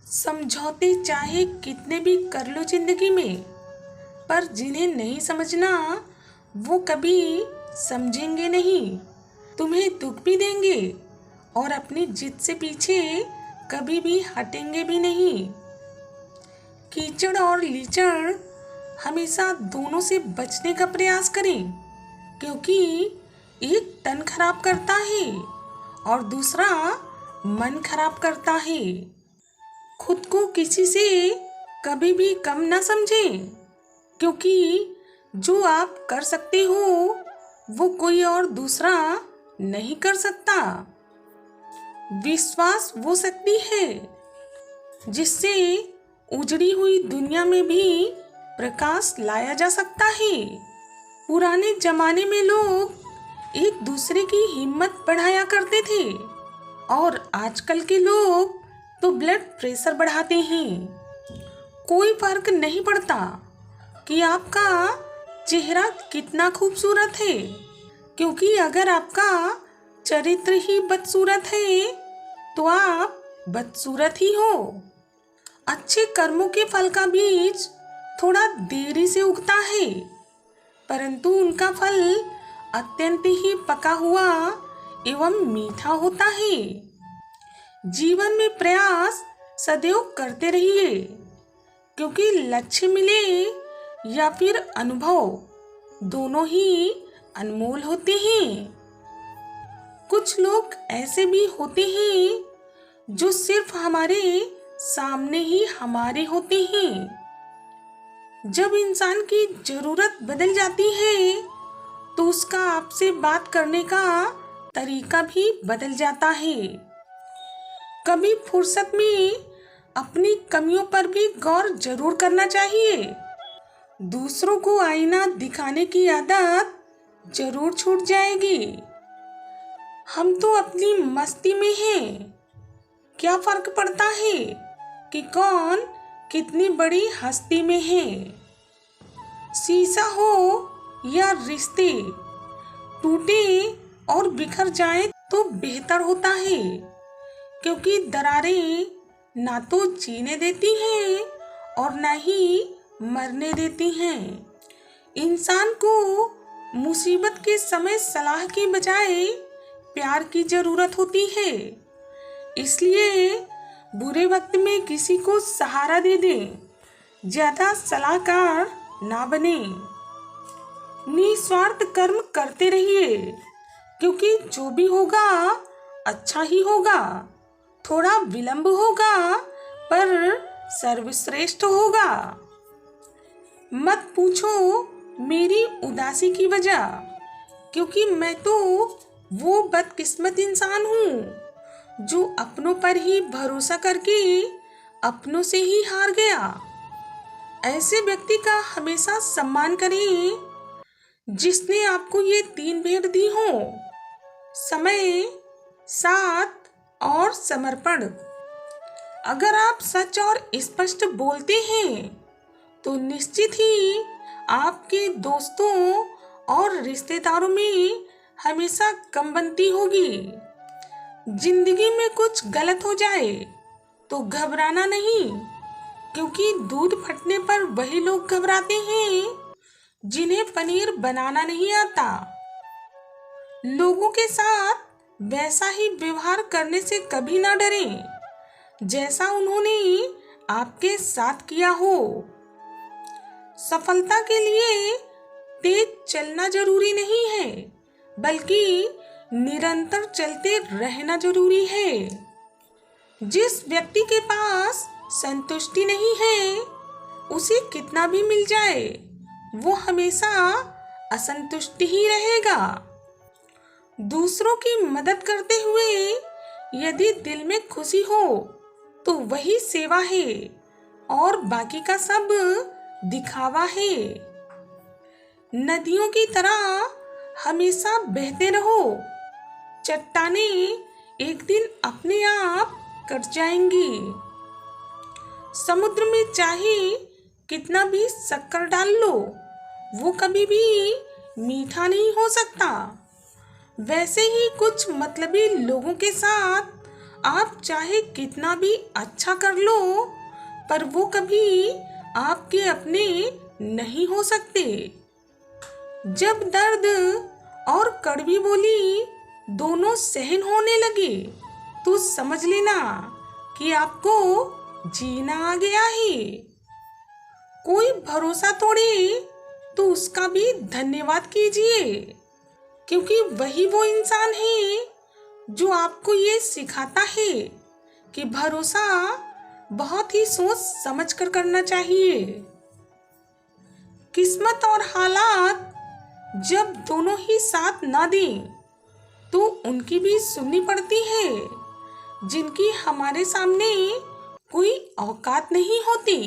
समझौते चाहे कितने भी कर लो जिंदगी में, पर जिन्हें नहीं समझना वो कभी समझेंगे नहीं। तुम्हें दुख भी देंगे और अपनी जिद से पीछे कभी भी हटेंगे भी नहीं। कीचड़ और लीचड़ हमेशा दोनों से बचने का प्रयास करें, क्योंकि एक तन खराब करता है और दूसरा मन खराब करता है। खुद को किसी से कभी भी कम ना समझें, क्योंकि जो आप कर सकते हो वो कोई और दूसरा नहीं कर सकता। विश्वास वो शक्ति है जिससे उजड़ी हुई दुनिया में भी प्रकाश लाया जा सकता है। पुराने जमाने में लोग एक दूसरे की हिम्मत बढ़ाया करते थे और आजकल के लोग तो ब्लड प्रेशर बढ़ाते हैं। कोई फर्क नहीं पड़ता कि आपका चेहरा कितना खूबसूरत है, क्योंकि अगर आपका चरित्र ही बदसूरत है तो आप बदसूरत ही हो। अच्छे कर्मों के फल का बीज थोड़ा देरी से उगता है, परंतु उनका फल अत्यंत ही पका हुआ एवं मीठा होता है। जीवन में प्रयास सदैव करते रहिए, क्योंकि लक्ष्य मिले या फिर अनुभव, दोनों ही अनमोल होते हैं। कुछ लोग ऐसे भी होते हैं जो सिर्फ हमारे सामने ही हमारे होते हैं। जब इंसान की जरूरत बदल जाती है तो उसका आपसे बात करने का तरीका भी बदल जाता है। कभी फुर्सत में अपनी कमियों पर भी गौर जरूर करना चाहिए। दूसरों को आईना दिखाने की आदत जरूर छूट जाएगी। हम तो अपनी मस्ती में हैं, क्या फर्क पड़ता है कि कौन कितनी बड़ी हस्ती में है। शीशा हो या रिश्ते, टूटे और बिखर जाए तो बेहतर होता है, क्योंकि दरारें ना तो जीने देती हैं और ना ही मरने देती हैं। इंसान को मुसीबत के समय सलाह की बजाय प्यार की जरूरत होती है। इसलिए बुरे वक्त में किसी को सहारा दे दें, ज्यादा सलाहकार ना बने। निस्वार्थ कर्म करते रहिए, क्योंकि जो भी होगा अच्छा ही होगा। थोड़ा विलंब होगा पर सर्वश्रेष्ठ होगा। मत पूछो मेरी उदासी की वजह, क्योंकि मैं तो वो बदकिस्मत इंसान हूँ जो अपनों पर ही भरोसा करके अपनों से ही हार गया। ऐसे व्यक्ति का हमेशा सम्मान करें जिसने आपको ये 3 भेंट दी हो: समय, साथ और समर्पण। अगर आप सच और स्पष्ट बोलते हैं तो निश्चित ही आपके दोस्तों और रिश्तेदारों में हमेशा कम बनती होगी। जिंदगी में कुछ गलत हो जाए तो घबराना नहीं, क्योंकि दूध फटने पर वही लोग घबराते हैं जिन्हें पनीर बनाना नहीं आता। लोगों के साथ वैसा ही व्यवहार करने से कभी ना डरें जैसा उन्होंने आपके साथ किया हो। सफलता के लिए तेज चलना जरूरी नहीं है, बल्कि निरंतर चलते रहना जरूरी है। जिस व्यक्ति के पास संतुष्टि नहीं है, उसे कितना भी मिल जाए वो हमेशा असंतुष्ट ही रहेगा। दूसरों की मदद करते हुए यदि दिल में खुशी हो तो वही सेवा है और बाकी का सब दिखावा है। नदियों की तरह हमेशा बहते रहो, चट्टानें एक दिन अपने आप कट जाएंगी। समुद्र में चाहे कितना भी शक्कर डाल लो, वो कभी भी मीठा नहीं हो सकता। वैसे ही कुछ मतलबी लोगों के साथ आप चाहे कितना भी अच्छा कर लो, पर वो कभी आपके अपने नहीं हो सकते। जब दर्द और कड़वी बोली दोनों सहन होने लगे, तो समझ लेना कि आपको जीना आ गया है। कोई भरोसा तोड़े तो उसका भी धन्यवाद कीजिए, क्योंकि वही वो इंसान है जो आपको ये सिखाता है कि भरोसा बहुत ही सोच समझ कर करना चाहिए। किस्मत और हालात जब दोनों ही साथ ना दें, तो उनकी भी सुननी पड़ती है, जिनकी हमारे सामने कोई औकात नहीं होती।